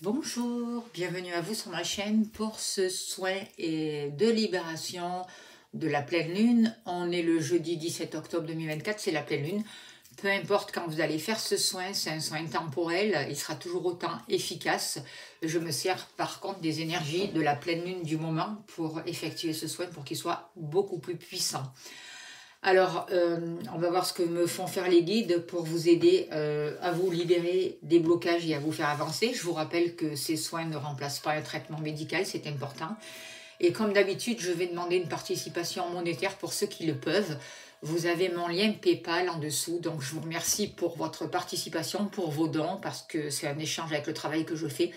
Bonjour, bienvenue à vous sur ma chaîne pour ce soin et de libération de la pleine lune. On est le jeudi 17 octobre 2024, c'est la pleine lune. Peu importe quand vous allez faire ce soin, c'est un soin temporel, il sera toujours autant efficace. Je me sers par contre des énergies de la pleine lune du moment pour effectuer ce soin pour qu'il soit beaucoup plus puissant. Alors, on va voir ce que me font faire les guides pour vous aider à vous libérer des blocages et à vous faire avancer. Je vous rappelle que ces soins ne remplacent pas un traitement médical, c'est important. Et comme d'habitude, je vais demander une participation monétaire pour ceux qui le peuvent. Vous avez mon lien PayPal en dessous, donc je vous remercie pour votre participation, pour vos dons, parce que c'est un échange avec le travail que je fais.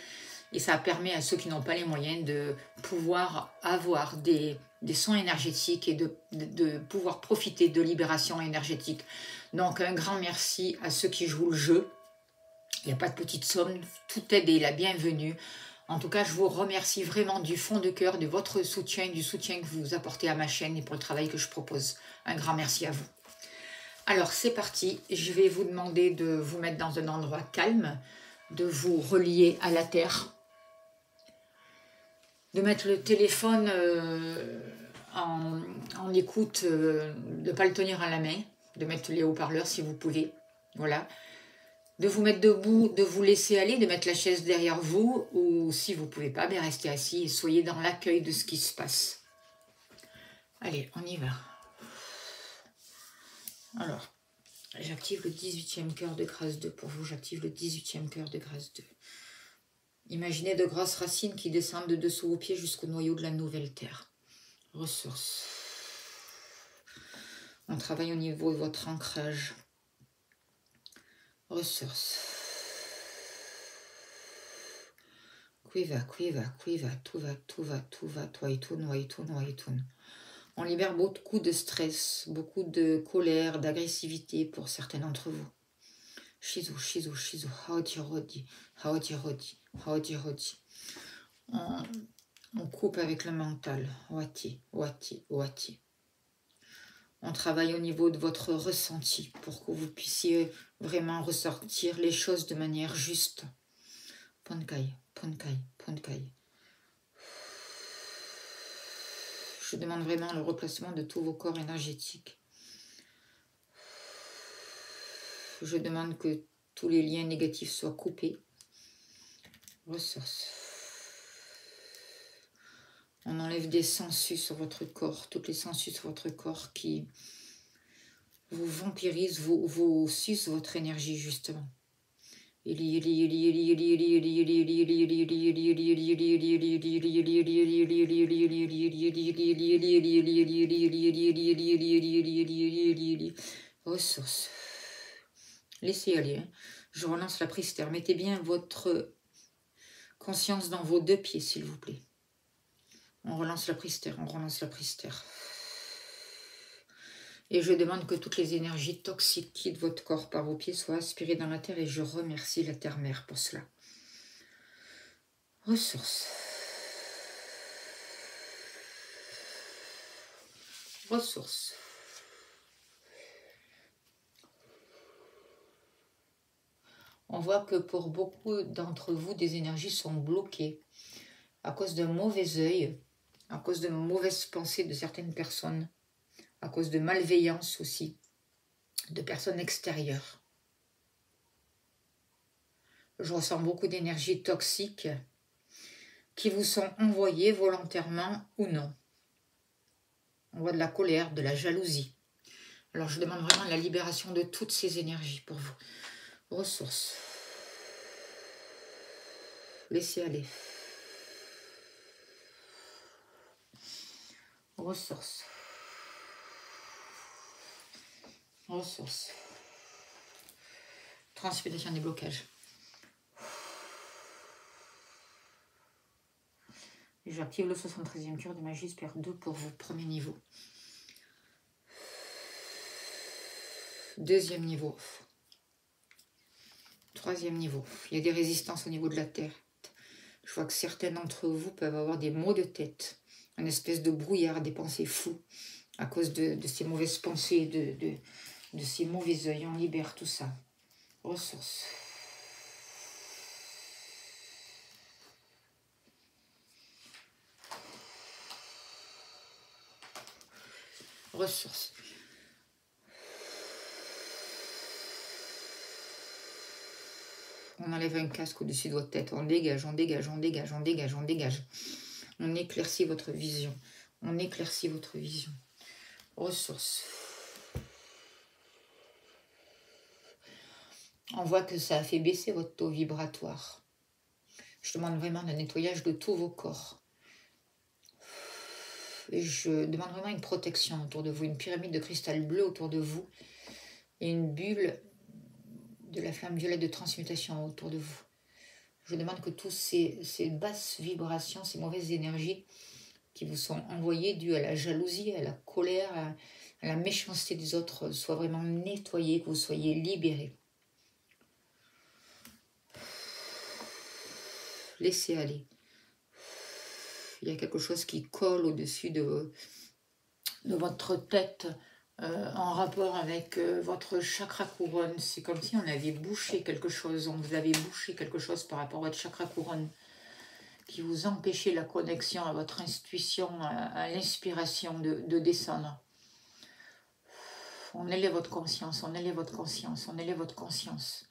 Et ça permet à ceux qui n'ont pas les moyens de pouvoir avoir des soins énergétiques et de pouvoir profiter de libération énergétique. Donc un grand merci à ceux qui jouent le jeu. Il n'y a pas de petite somme, toute aide est la bienvenue. En tout cas, je vous remercie vraiment du fond de cœur de votre soutien, du soutien que vous apportez à ma chaîne et pour le travail que je propose. Un grand merci à vous. Alors c'est parti, je vais vous demander de vous mettre dans un endroit calme, de vous relier à la terre, de mettre le téléphone en écoute, de ne pas le tenir à la main, de mettre les haut-parleurs si vous pouvez, voilà. De vous mettre debout, de vous laisser aller, de mettre la chaise derrière vous, ou si vous ne pouvez pas, bien restez assis et soyez dans l'accueil de ce qui se passe. Allez, on y va. Alors, j'active le 18e cœur de grâce 2 pour vous, j'active le 18e cœur de grâce 2. Imaginez de grosses racines qui descendent de dessous vos pieds jusqu'au noyau de la nouvelle terre. Ressources. On travaille au niveau de votre ancrage. Ressources. Quiva, quiva, quiva, tout va, tout va, tout va, toitun, waitun, waitun. On libère beaucoup de stress, beaucoup de colère, d'agressivité pour certains d'entre vous. Shizu, shizu, shizu, haoti, rodi, haoti, rodi, haoti, rodi. On coupe avec le mental. Wati, wati, wati. On travaille au niveau de votre ressenti pour que vous puissiez vraiment ressortir les choses de manière juste. Ponkai, ponkai, ponkai. Je demande vraiment le replacement de tous vos corps énergétiques. Je demande que tous les liens négatifs soient coupés. Ressources. On enlève des sangsues sur votre corps, toutes les sangsues sur votre corps qui vous vampirisent, vous sucent votre énergie justement. Ressources. Laissez aller. Hein. Je relance la prise terre. Mettez bien votre conscience dans vos deux pieds, s'il vous plaît. On relance la prise terre, on relance la prise terre. Et je demande que toutes les énergies toxiques quittent votre corps par vos pieds soient aspirées dans la terre et je remercie la terre-mère pour cela. Ressources. Ressources. On voit que pour beaucoup d'entre vous, des énergies sont bloquées à cause d'un mauvais œil, à cause de mauvaises pensées de certaines personnes, à cause de malveillance aussi, de personnes extérieures. Je ressens beaucoup d'énergies toxiques qui vous sont envoyées volontairement ou non. On voit de la colère, de la jalousie. Alors je demande vraiment la libération de toutes ces énergies pour vous. Ressources. Laissez aller. Ressources. Ressources. Transmutation des blocages. J'active le 73e cœur de magie, j'espère 2 pour vous, premier niveau. Deuxième niveau. Troisième niveau. Il y a des résistances au niveau de la terre. Je vois que certains d'entre vous peuvent avoir des maux de tête, une espèce de brouillard, des pensées floues, à cause de ces mauvaises pensées, de ces mauvais œils. On libère tout ça. Ressources. Ressources. On enlève un casque au-dessus de votre tête. On dégage, on dégage, on dégage, on dégage, on dégage. On éclaircit votre vision. On éclaircit votre vision. Ressources. On voit que ça a fait baisser votre taux vibratoire. Je demande vraiment un nettoyage de tous vos corps. Et je demande vraiment une protection autour de vous, une pyramide de cristal bleu autour de vous et une bulle de la flamme violette de transmutation autour de vous. Je demande que toutes ces basses vibrations, ces mauvaises énergies qui vous sont envoyées dues à la jalousie, à la colère, à la méchanceté des autres, soient vraiment nettoyées, que vous soyez libérés. Laissez aller. Il y a quelque chose qui colle au-dessus de votre tête en rapport avec votre chakra couronne. C'est comme si on avait bouché quelque chose, on vous avait bouché quelque chose par rapport à votre chakra couronne qui vous empêchait la connexion à votre intuition, à l'inspiration de descendre. On élève votre conscience, on élève votre conscience, on élève votre conscience.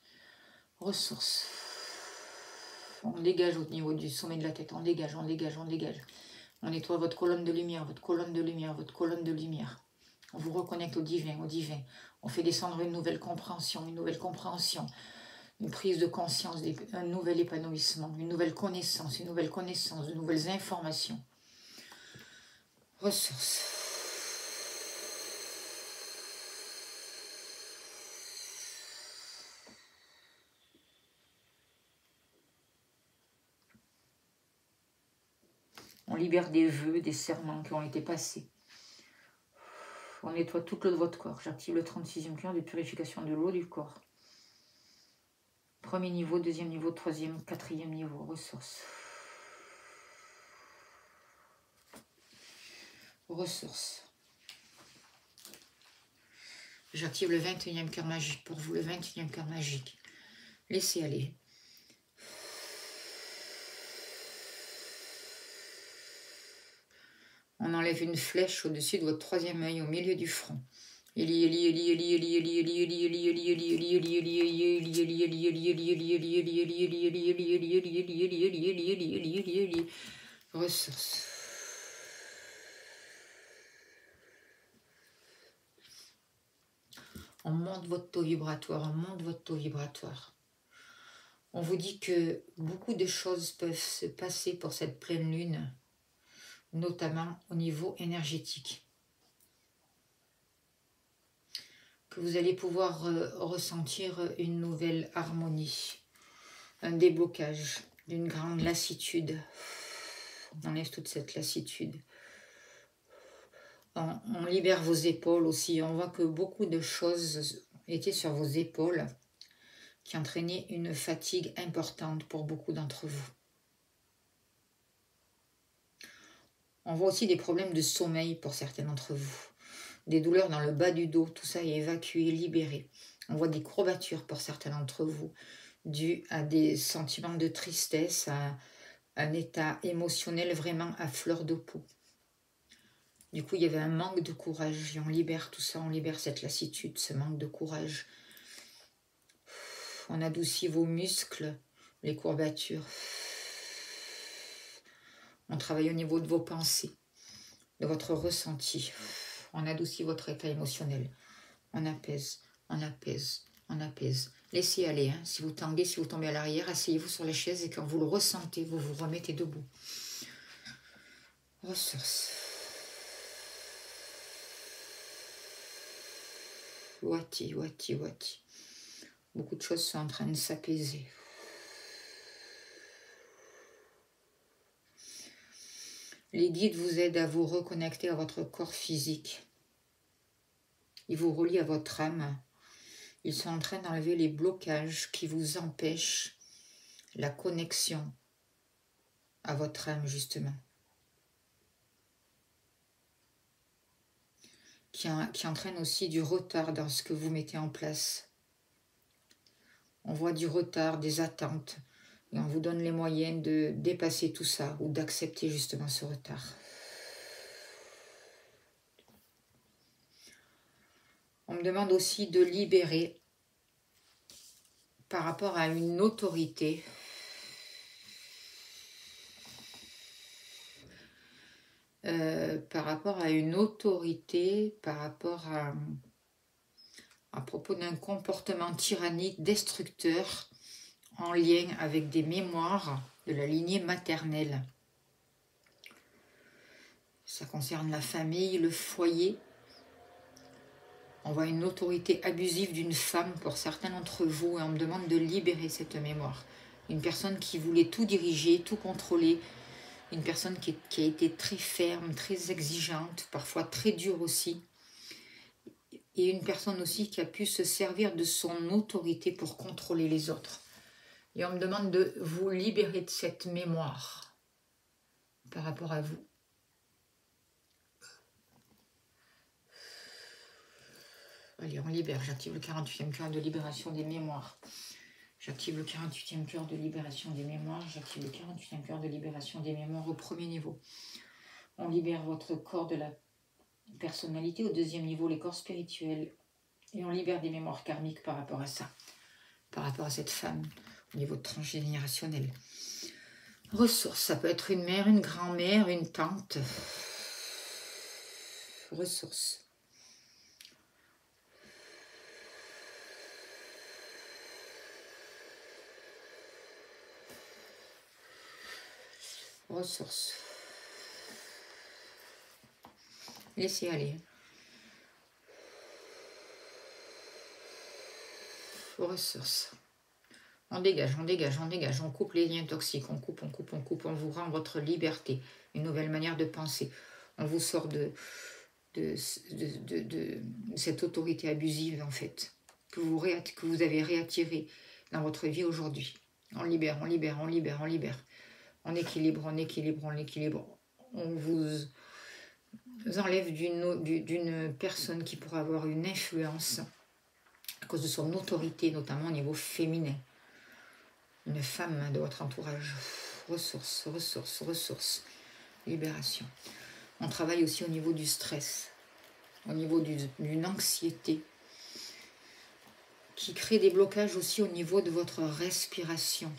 Ressources. On dégage au niveau du sommet de la tête, on dégage, on dégage, on dégage. On nettoie votre colonne de lumière, votre colonne de lumière, votre colonne de lumière. On vous reconnecte au divin, au divin. On fait descendre une nouvelle compréhension, une prise de conscience, un nouvel épanouissement, une nouvelle connaissance, de nouvelles informations. Ressources. On libère des vœux, des serments qui ont été passés. On nettoie tout l'eau de votre corps. J'active le 36e cœur de purification de l'eau du corps. Premier niveau, deuxième niveau, troisième, quatrième niveau. Ressources. Ressources. J'active le 21e cœur magique pour vous, le 21e cœur magique. Laissez aller. On enlève une flèche au-dessus de votre troisième œil, au milieu du front. Ressources. On monte votre taux vibratoire, on monte votre taux vibratoire. On vous dit que beaucoup de choses peuvent se passer pour cette pleine lune, notamment au niveau énergétique. Que vous allez pouvoir ressentir une nouvelle harmonie, un déblocage d'une grande lassitude. On enlève toute cette lassitude. On libère vos épaules aussi. On voit que beaucoup de choses étaient sur vos épaules qui entraînaient une fatigue importante pour beaucoup d'entre vous. On voit aussi des problèmes de sommeil pour certains d'entre vous. Des douleurs dans le bas du dos, tout ça est évacué, libéré. On voit des courbatures pour certains d'entre vous, dues à des sentiments de tristesse, à un état émotionnel vraiment à fleur de peau. Du coup, il y avait un manque de courage et on libère tout ça, on libère cette lassitude, ce manque de courage. On adoucit vos muscles, les courbatures. On travaille au niveau de vos pensées, de votre ressenti. On adoucit votre état émotionnel. On apaise, on apaise, on apaise. Laissez aller. Hein. Si vous tanguez, si vous tombez à l'arrière, asseyez-vous sur la chaise et quand vous le ressentez, vous vous remettez debout. Ressources. Wati, wati, wati. Beaucoup de choses sont en train de s'apaiser. Les guides vous aident à vous reconnecter à votre corps physique. Ils vous relient à votre âme. Ils sont en train d'enlever les blocages qui vous empêchent la connexion à votre âme, justement. Qui entraîne aussi du retard dans ce que vous mettez en place. On voit du retard, des attentes. Et on vous donne les moyens de dépasser tout ça ou d'accepter justement ce retard. On me demande aussi de libérer par rapport à une autorité. Par rapport à une autorité, par rapport à propos d'un comportement tyrannique, destructeur, en lien avec des mémoires de la lignée maternelle. Ça concerne la famille, le foyer. On voit une autorité abusive d'une femme pour certains d'entre vous et on me demande de libérer cette mémoire. Une personne qui voulait tout diriger, tout contrôler. Une personne qui a été très ferme, très exigeante, parfois très dure aussi. Et une personne aussi qui a pu se servir de son autorité pour contrôler les autres. Et on me demande de vous libérer de cette mémoire par rapport à vous. Allez, on libère. J'active le 48e cœur de libération des mémoires. J'active le 48e cœur de libération des mémoires. J'active le 48e cœur de libération des mémoires au premier niveau. On libère votre corps de la personnalité. Au deuxième niveau, les corps spirituels. Et on libère des mémoires karmiques par rapport à ça. Par rapport à cette femme, au niveau transgénérationnel. Ressources, ça peut être une mère, une grand-mère, une tante. Ressources. Ressources. Laissez aller. Ressources. On dégage, on dégage, on dégage, on coupe les liens toxiques, on coupe, on vous rend votre liberté, une nouvelle manière de penser. On vous sort de cette autorité abusive, en fait, que vous avez réattirée dans votre vie aujourd'hui. On libère, on libère, on libère, on libère. On équilibre, on équilibre, on équilibre. On vous enlève d'une personne qui pourra avoir une influence à cause de son autorité, notamment au niveau féminin. Une femme de votre entourage. Ressources, ressources, ressources. Libération. On travaille aussi au niveau du stress, au niveau d'une anxiété qui crée des blocages aussi au niveau de votre respiration.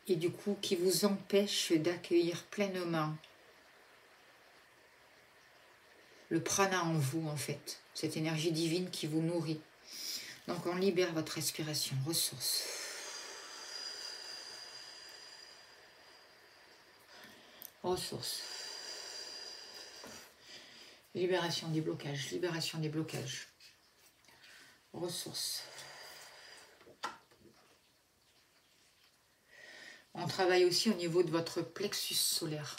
Et du coup, qui vous empêche d'accueillir pleinement le prana en vous, en fait. Cette énergie divine qui vous nourrit. Donc, on libère votre respiration. Ressources. Ressources. Libération des blocages. Libération des blocages. Ressources. On travaille aussi au niveau de votre plexus solaire.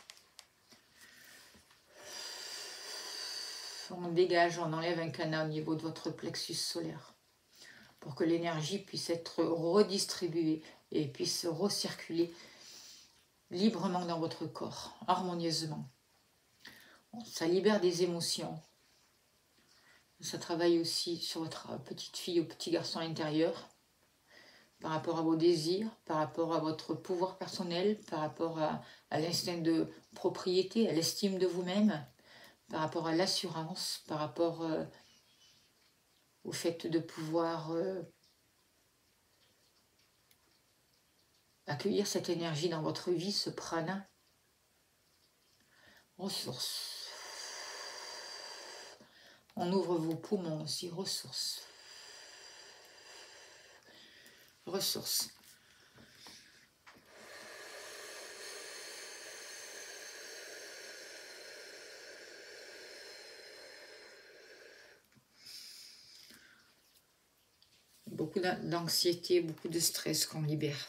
On dégage, on enlève un canal au niveau de votre plexus solaire pour que l'énergie puisse être redistribuée et puisse recirculer librement dans votre corps, harmonieusement. Ça libère des émotions. Ça travaille aussi sur votre petite fille ou petit garçon intérieur, par rapport à vos désirs, par rapport à votre pouvoir personnel, par rapport à l'instinct de propriété, à l'estime de vous-même, par rapport à l'assurance, par rapport au fait de pouvoir accueillir cette énergie dans votre vie, ce prana. Ressources. On ouvre vos poumons aussi, ressources. Ressources. Beaucoup d'anxiété, beaucoup de stress qu'on libère.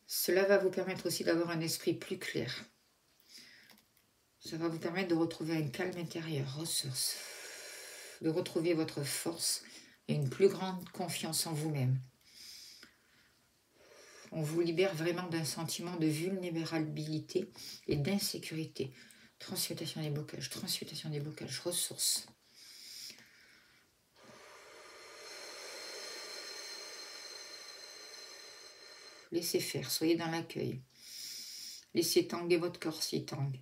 Cela va vous permettre aussi d'avoir un esprit plus clair. Ça va vous permettre de retrouver un calme intérieur, ressources, de retrouver votre force et une plus grande confiance en vous-même. On vous libère vraiment d'un sentiment de vulnérabilité et d'insécurité. Transmutation des blocages, ressources. Laissez faire, soyez dans l'accueil. Laissez tanguer votre corps s'il tangue.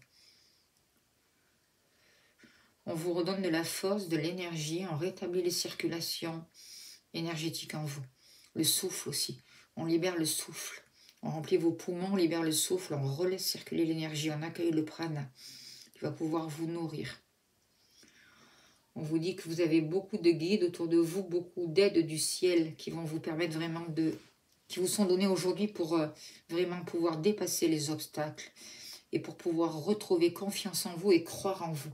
On vous redonne de la force, de l'énergie, on rétablit les circulations énergétiques en vous. Le souffle aussi, on libère le souffle. On remplit vos poumons, on libère le souffle, on relaisse circuler l'énergie, on accueille le prana qui va pouvoir vous nourrir. On vous dit que vous avez beaucoup de guides autour de vous, beaucoup d'aides du ciel qui vont vous permettre vraiment qui vous sont donnés aujourd'hui pour vraiment pouvoir dépasser les obstacles et pour pouvoir retrouver confiance en vous et croire en vous.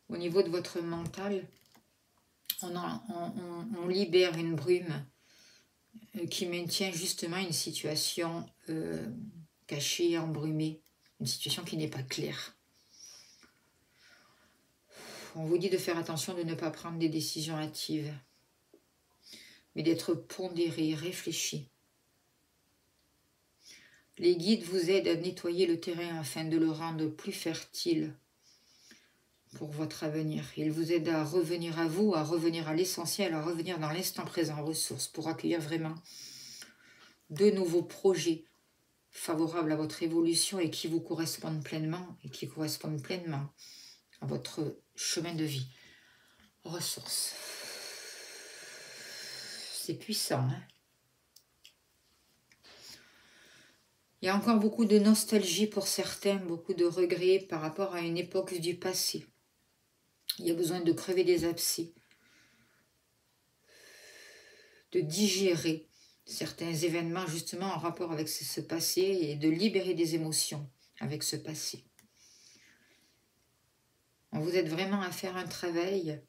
Au niveau de votre mental, on libère une brume qui maintient justement une situation cachée, embrumée, une situation qui n'est pas claire. On vous dit de faire attention de ne pas prendre des décisions hâtives, mais d'être pondéré, réfléchi. Les guides vous aident à nettoyer le terrain afin de le rendre plus fertile pour votre avenir. Ils vous aident à revenir à vous, à revenir à l'essentiel, à revenir dans l'instant présent, ressources, pour accueillir vraiment de nouveaux projets favorables à votre évolution et qui vous correspondent pleinement à votre chemin de vie. Ressources. C'est puissant, hein? Il y a encore beaucoup de nostalgie pour certains, beaucoup de regrets par rapport à une époque du passé. Il y a besoin de crever des abcès, de digérer certains événements justement en rapport avec ce passé et de libérer des émotions avec ce passé. On vous aide vraiment à faire un travail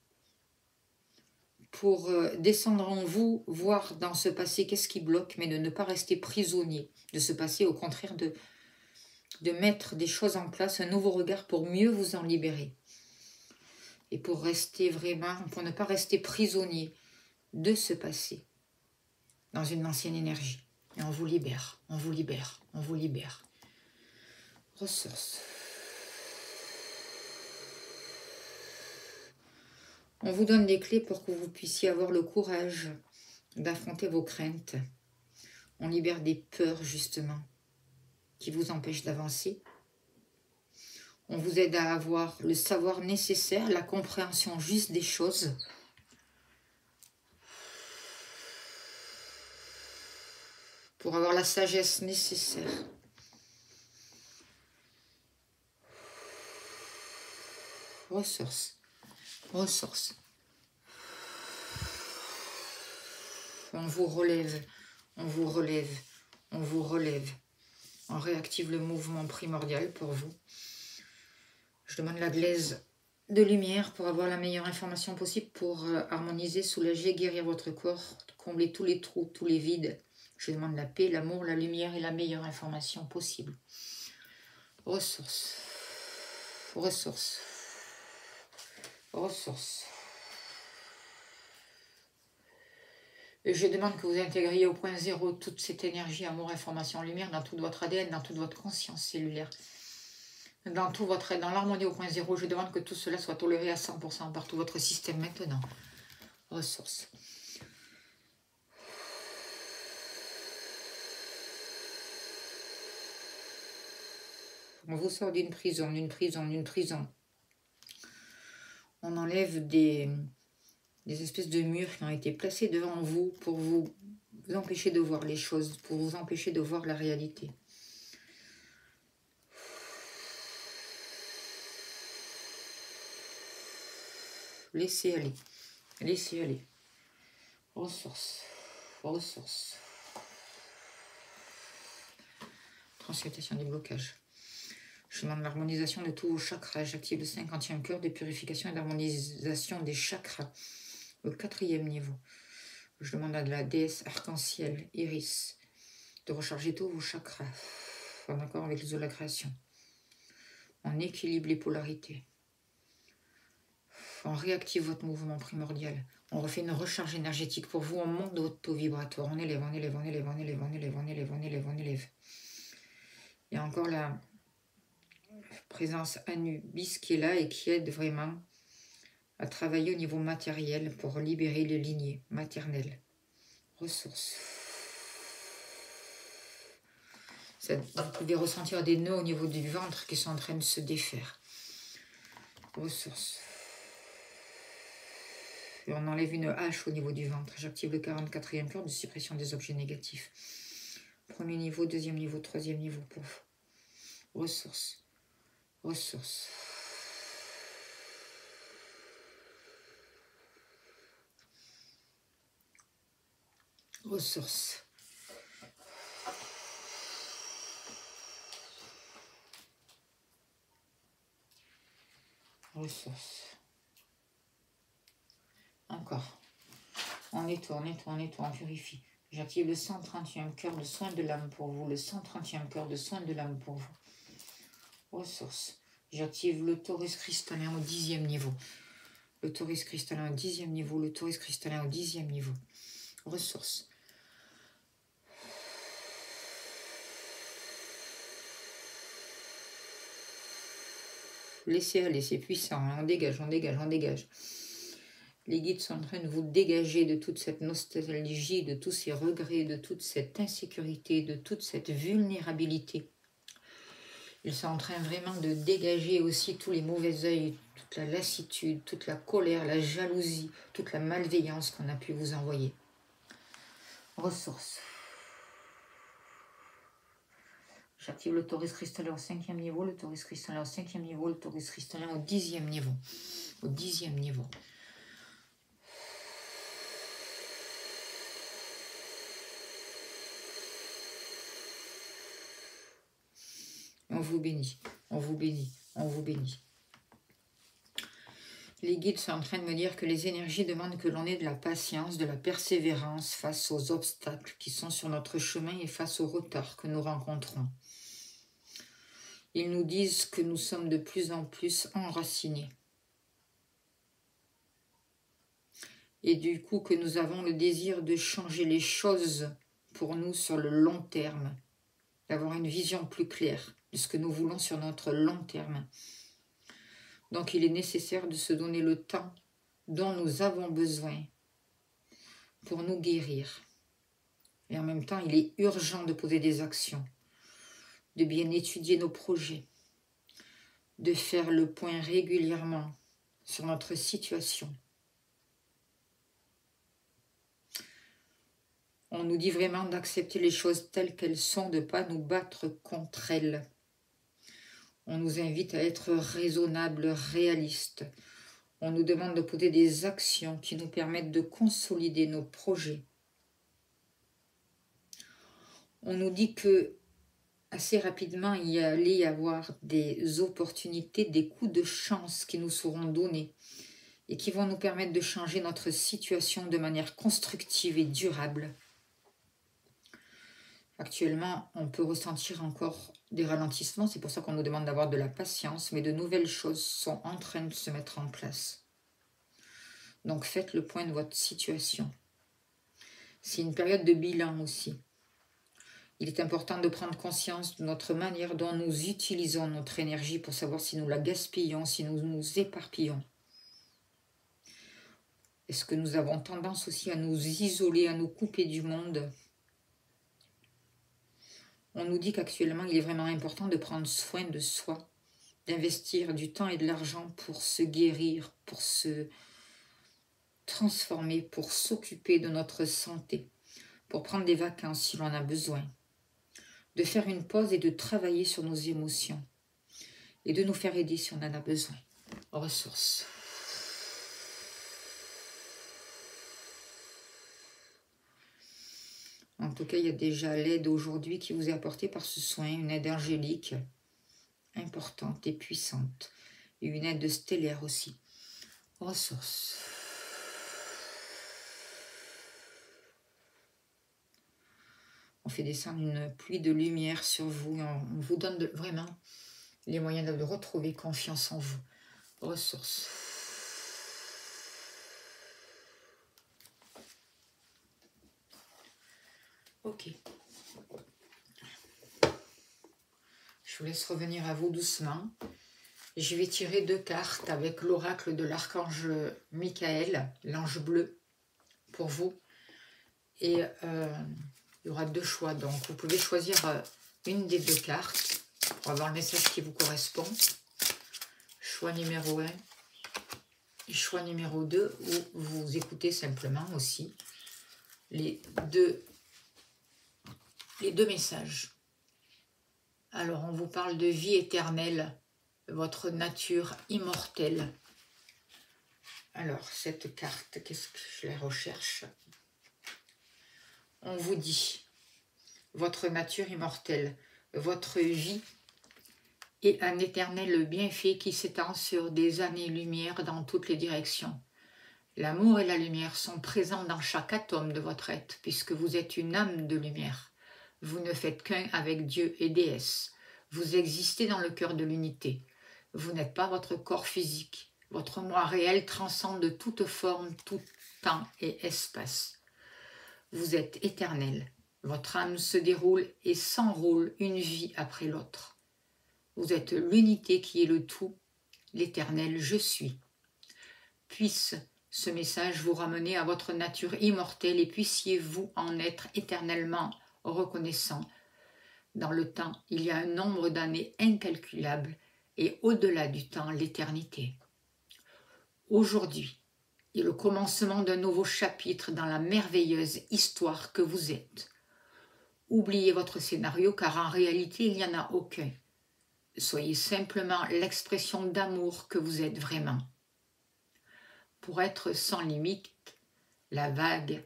pour descendre en vous, voir dans ce passé qu'est-ce qui bloque, mais de ne pas rester prisonnier de ce passé, au contraire de mettre des choses en place, un nouveau regard pour mieux vous en libérer. Et pour rester vraiment, pour ne pas rester prisonnier de ce passé, dans une ancienne énergie. Et on vous libère, on vous libère, on vous libère. Ressources. On vous donne des clés pour que vous puissiez avoir le courage d'affronter vos craintes. On libère des peurs, justement, qui vous empêchent d'avancer. On vous aide à avoir le savoir nécessaire, la compréhension juste des choses. Pour avoir la sagesse nécessaire. Ressources. Ressources. On vous relève, on vous relève, on vous relève. On réactive le mouvement primordial pour vous. Je demande la glaise de lumière pour avoir la meilleure information possible pour harmoniser, soulager, guérir votre corps, combler tous les trous, tous les vides. Je demande la paix, l'amour, la lumière et la meilleure information possible. Ressources. Ressources. Ressources. Et je demande que vous intégriez au point zéro toute cette énergie, amour, information, lumière dans toute votre ADN, dans toute votre conscience cellulaire, dans l'harmonie au point zéro. Je demande que tout cela soit toléré à 100% par tout votre système maintenant. Ressources. On vous sort d'une prison, d'une prison, d'une prison. On enlève des espèces de murs qui ont été placés devant vous pour vous empêcher de voir les choses, pour vous empêcher de voir la réalité. Laissez aller. Laissez aller. Ressources. Ressources. Transmutation des blocages. Je demande l'harmonisation de tous vos chakras. J'active le 50e cœur de purification et d'harmonisation des chakras. Au 4e niveau. Je demande à la déesse arc-en-ciel, Iris, de recharger tous vos chakras en accord avec les eaux de la création. On équilibre les polarités. On réactive votre mouvement primordial. On refait une recharge énergétique pour vous. On monte de votre taux vibratoire. On élève, on élève, on élève, on élève, on élève, on élève, on élève, on élève. Il y a encore la présence Anubis qui est là et qui aide vraiment à travailler au niveau matériel pour libérer les lignées maternelles. Ressources. Vous pouvez ressentir des nœuds au niveau du ventre qui sont en train de se défaire. Ressources. Et on enlève une hache au niveau du ventre. J'active le 44e cœur de suppression des objets négatifs. Premier niveau, deuxième niveau, troisième niveau pour vous. Ressources. Ressources. Ressources. Ressources. Encore. On nettoie, on nettoie, on nettoie, on purifie. J'active le 130e cœur de soin de l'âme pour vous. Le 130e cœur de soin de l'âme pour vous. Ressources. J'active le Taurus cristallin au 10e niveau. Le Taurus cristallin au 10e niveau. Le Taurus cristallin au 10e niveau. Ressources. Laissez aller, c'est puissant. Hein. On dégage, on dégage, on dégage. Les guides sont en train de vous dégager de toute cette nostalgie, de tous ces regrets, de toute cette insécurité, de toute cette vulnérabilité. Ils sont en train vraiment de dégager aussi tous les mauvais œils, toute la lassitude, toute la colère, la jalousie, toute la malveillance qu'on a pu vous envoyer. Ressources. J'active le Taurus cristallin au 5e niveau, le Taurus cristallin au 5e niveau, le Taurus cristallin au 10e niveau. Au 10e niveau. On vous bénit, on vous bénit, on vous bénit. Les guides sont en train de me dire que les énergies demandent que l'on ait de la patience, de la persévérance face aux obstacles qui sont sur notre chemin et face aux retards que nous rencontrons. Ils nous disent que nous sommes de plus en plus enracinés. Et du coup que nous avons le désir de changer les choses pour nous sur le long terme, d'avoir une vision plus claire de ce que nous voulons sur notre long terme. Donc il est nécessaire de se donner le temps dont nous avons besoin pour nous guérir. Et en même temps, il est urgent de poser des actions, de bien étudier nos projets, de faire le point régulièrement sur notre situation. On nous dit vraiment d'accepter les choses telles qu'elles sont, de ne pas nous battre contre elles. On nous invite à être raisonnables, réalistes. On nous demande de poser des actions qui nous permettent de consolider nos projets. On nous dit que assez rapidement, il allait y avoir des opportunités, des coups de chance qui nous seront donnés et qui vont nous permettre de changer notre situation de manière constructive et durable. Actuellement, on peut ressentir encore des ralentissements, c'est pour ça qu'on nous demande d'avoir de la patience, mais de nouvelles choses sont en train de se mettre en place. Donc faites le point de votre situation. C'est une période de bilan aussi. Il est important de prendre conscience de notre manière dont nous utilisons notre énergie pour savoir si nous la gaspillons, si nous nous éparpillons. Est-ce que nous avons tendance aussi à nous isoler, à nous couper du monde ? On nous dit qu'actuellement, il est vraiment important de prendre soin de soi, d'investir du temps et de l'argent pour se guérir, pour se transformer, pour s'occuper de notre santé, pour prendre des vacances si l'on a besoin, de faire une pause et de travailler sur nos émotions et de nous faire aider si on en a besoin. Ressources. En tout cas, il y a déjà l'aide aujourd'hui qui vous est apportée par ce soin, une aide angélique importante et puissante, et une aide stellaire aussi. Ressources. On fait descendre une pluie de lumière sur vous, et on vous donne vraiment les moyens de retrouver confiance en vous. Ressources. Ok. Je vous laisse revenir à vous doucement. Je vais tirer 2 cartes avec l'oracle de l'archange Michael, l'ange bleu, pour vous. Et il y aura 2 choix. Donc, vous pouvez choisir une des 2 cartes pour avoir le message qui vous correspond. choix numéro 1 et choix numéro 2, ou vous écoutez simplement aussi les deux messages. Alors, on vous parle de vie éternelle, votre nature immortelle. Alors, cette carte, qu'est-ce que je la recherche? On vous dit, votre nature immortelle, votre vie est un éternel bienfait qui s'étend sur des années-lumière dans toutes les directions. L'amour et la lumière sont présents dans chaque atome de votre être, puisque vous êtes une âme de lumière. Vous ne faites qu'un avec Dieu et déesse. Vous existez dans le cœur de l'unité. Vous n'êtes pas votre corps physique. Votre moi réel transcende toute forme, tout temps et espace. Vous êtes éternel. Votre âme se déroule et s'enroule une vie après l'autre. Vous êtes l'unité qui est le tout, l'éternel je suis. Puisse ce message vous ramener à votre nature immortelle et puissiez-vous en être éternellement reconnaissant. Dans le temps, il y a un nombre d'années incalculable et au-delà du temps, l'éternité. Aujourd'hui est le commencement d'un nouveau chapitre dans la merveilleuse histoire que vous êtes. Oubliez votre scénario car en réalité, il n'y en a aucun. Soyez simplement l'expression d'amour que vous êtes vraiment. Pour être sans limite, la vague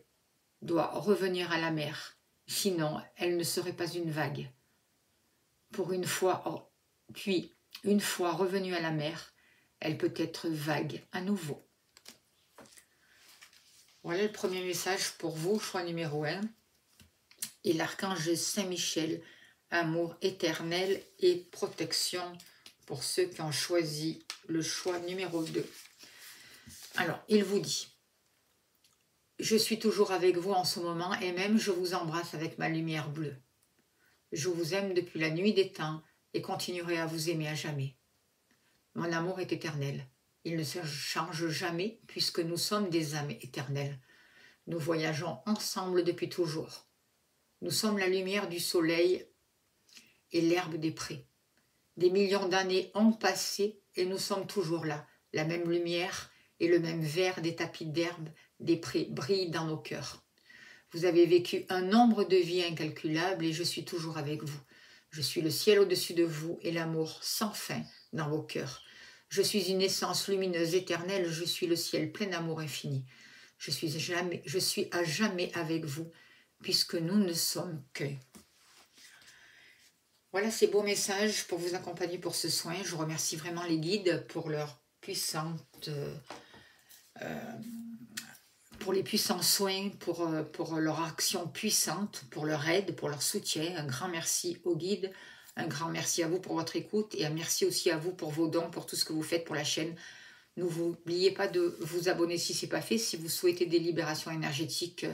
doit revenir à la mer, sinon elle ne serait pas une vague. Puis, une fois revenue à la mer, elle peut être vague à nouveau. Voilà le premier message pour vous, choix numéro 1. Et l'archange Saint-Michel, amour éternel et protection pour ceux qui ont choisi le choix numéro 2. Alors, il vous dit, je suis toujours avec vous en ce moment et même je vous embrasse avec ma lumière bleue. Je vous aime depuis la nuit des temps et continuerai à vous aimer à jamais. Mon amour est éternel. Il ne se change jamais puisque nous sommes des âmes éternelles. Nous voyageons ensemble depuis toujours. Nous sommes la lumière du soleil et l'herbe des prés. Des millions d'années ont passé et nous sommes toujours là. La même lumière et le même vert des tapis d'herbe des prés brillent dans nos cœurs. Vous avez vécu un nombre de vies incalculables et je suis toujours avec vous. Je suis le ciel au-dessus de vous et l'amour sans fin dans vos cœurs. Je suis une essence lumineuse éternelle, je suis le ciel plein d'amour infini. Je suis à jamais avec vous, puisque nous ne sommes qu'un. Voilà ces beaux messages pour vous accompagner pour ce soin. Je remercie vraiment les guides pour leur pour les puissants soins, pour leur action puissante, pour leur aide, pour leur soutien. Un grand merci aux guides, un grand merci à vous pour votre écoute et un merci aussi à vous pour vos dons, pour tout ce que vous faites pour la chaîne. N'oubliez pas de vous abonner si ce n'est pas fait. Si vous souhaitez des libérations énergétiques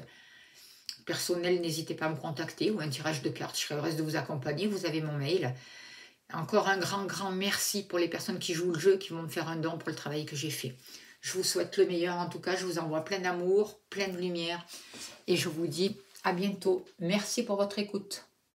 personnelles, n'hésitez pas à me contacter ou un tirage de cartes. Je serai heureuse de vous accompagner. Vous avez mon mail. Encore un grand merci pour les personnes qui jouent le jeu, qui vont me faire un don pour le travail que j'ai fait. Je vous souhaite le meilleur. En tout cas, je vous envoie plein d'amour, plein de lumière. Et je vous dis à bientôt. Merci pour votre écoute.